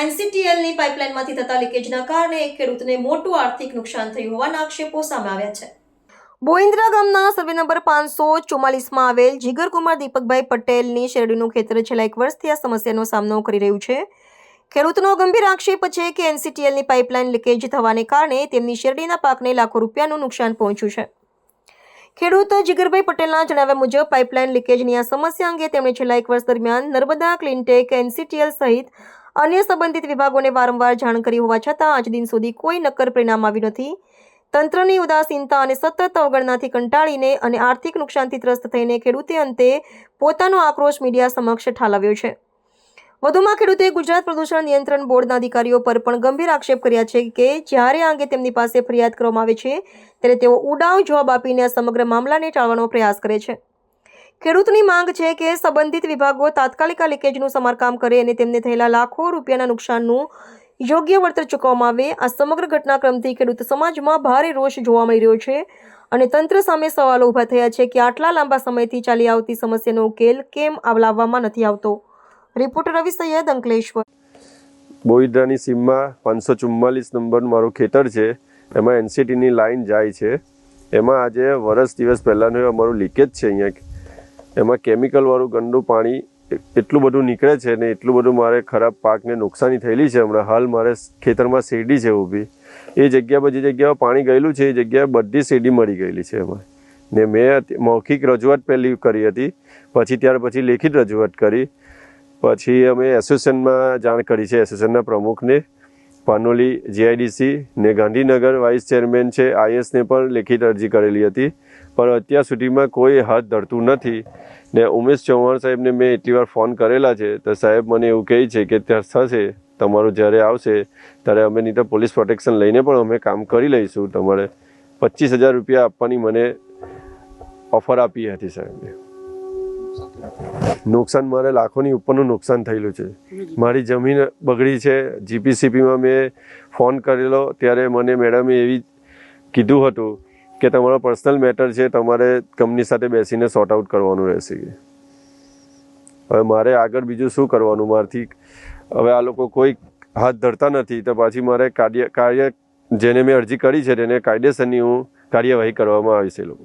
એનસીટીએલની પાઇપલાઇનમાંથી થતા લીકેજના કારણે એક ખેડૂતને મોટું આર્થિક નુકસાન થયું હોવાના આક્ષેપો સામે આવ્યા છે। બોઇન્દ્રા ગામના સર્વે નંબર 544માં આવેલ જીગરકુમાર દીપકભાઈ પટેલની શેરડીનું ખેતર છેલ્લા 1 વર્ષથી આ સમસ્યાનો સામનો કરી રહ્યું છે। ખેડૂતનો ગંભીર આક્ષેપ છે કે એનસીટીએલની પાઇપલાઇન લીકેજ થવાને કારણે તેમની શેરડીના પાકને લાખો રૂપિયાનું નુકસાન પહોંચ્યું છે। ખેડૂત જીગરભાઈ પટેલના જણાવ્યા મુજબ પાઇપલાઇન લીકેજની આ સમસ્યા અંગે તેમણે છેલ્લા 1 વર્ષ દરમિયાન નર્મદા ક્લીનટેક, એનસીટીએલ સહિત અન્ય સંબંધિત વિભાગોને વારંવાર જાણ કરી હોવા છતાં આજ દિન સુધી કોઈ નક્કર પરિણામ આવ્યું નથી। તંત્રની ઉદાસીનતા અને સતત અવગણનાથી કંટાળીને અને આર્થિક નુકસાનથી ત્રસ્ત થઈને ખેડૂતે અંતે પોતાનો આક્રોશ મીડિયા સમક્ષ ઠાલવ્યો છે। વધુમાં ખેડૂતે ગુજરાત પ્રદૂષણ નિયંત્રણ બોર્ડના અધિકારીઓ પર પણ ગંભીર આક્ષેપ કર્યા છે કે જ્યારે આ અંગે તેમની પાસે ફરિયાદ કરવામાં આવે છે ત્યારે તેઓ ઉડાવ જવાબ આપીને આ સમગ્ર મામલાને ટાળવાનો પ્રયાસ કરે છે। ખેડૂતની માંગ છે કે સંબંધિત વિભાગો તાત્કાલિક આ લીકેજનું સમારકામ કરે અને તેમને થયેલા લાખો રૂપિયાના નુકસાનનું યોગ્ય વળતર ચૂકવવામાં આવે। આ સમગ્ર ઘટનાક્રમથી ખેડૂત સમાજમાં ભારે રોષ જોવા મળી રહ્યો છે અને તંત્ર સામે સવાલો ઊભા થયા છે કે આટલા લાંબા સમયથી ચાલી આવતી સમસ્યાનો ઉકેલ કેમ લાવવામાં નથી આવતો। રિપોર્ટર રવિ સૈયદ, અંકલેશ્વર। બોઇદ્રાની સીમમાં 544 નંબરનું મારું ખેતર છે, એમાં એનસીટીની લાઇન જાય છે। એમાં આજે વર્ષ દિવસ પહેલાંનું અમારું લીકેજ છે। અહીંયા એમાં કેમિકલવાળું ગંદુ પાણી એટલું બધું નીકળે છે ને એટલું બધું મારે ખરાબ પાકને નુકસાની થયેલી છે। હમણાં હાલ મારે ખેતરમાં શેરડી છે ઊભી, એ જગ્યા પર જે જગ્યાએ પાણી ગયેલું છે એ જગ્યાએ બધી શેરડી મળી ગયેલી છે એમાં। ને મેં મૌખિક રજૂઆત પહેલી કરી હતી, ત્યાર પછી લેખિત રજૂઆત કરી, પછી અમે એસોસિએશનમાં જાણ કરી છે। એસોસિએશનના પ્રમુખને, પાનોલી જીઆઈડીસી ને ગાંધીનગર વાઇસ ચેરમેન છે આઈએસને પણ લેખિત અરજી કરેલી હતી, પણ અત્યાર સુધીમાં કોઈ હાથ ધરતું નથી। ને ઉમેશ ચૌહાણ સાહેબને મેં એટલી વાર ફોન કરેલા છે તો સાહેબ મને એવું કહે છે કે ત્યાં થશે, તમારું જ્યારે આવશે ત્યારે અમે નહીં તો પોલીસ પ્રોટેક્શન લઈને પણ અમે કામ કરી લઈશું। તમારે 25,000 રૂપિયા આપવાની મને ઓફર આપી હતી સાહેબે। નુકસાન મારે લાખોની ઉપરનું નુકસાન થયેલું છે। મારી જમીન બગડી છે। જીપીસીપીમાં મેં ફોન કરેલો ત્યારે મને મેડમે એવી કીધું હતું કે તમારો પર્સનલ મેટર છે, તમારે કંપની સાથે બેસીને સોર્ટ આઉટ કરવાનું રહેશે। હવે મારે આગળ બીજું શું કરવાનું મારથી? હવે આ લોકો કોઈ હાથ ધરતા નથી તો પાછી મારે કાર્ય જેને મેં અરજી કરી છે તેને કાયદેસરની કાર્યવાહી કરવામાં આવી છે। લોકો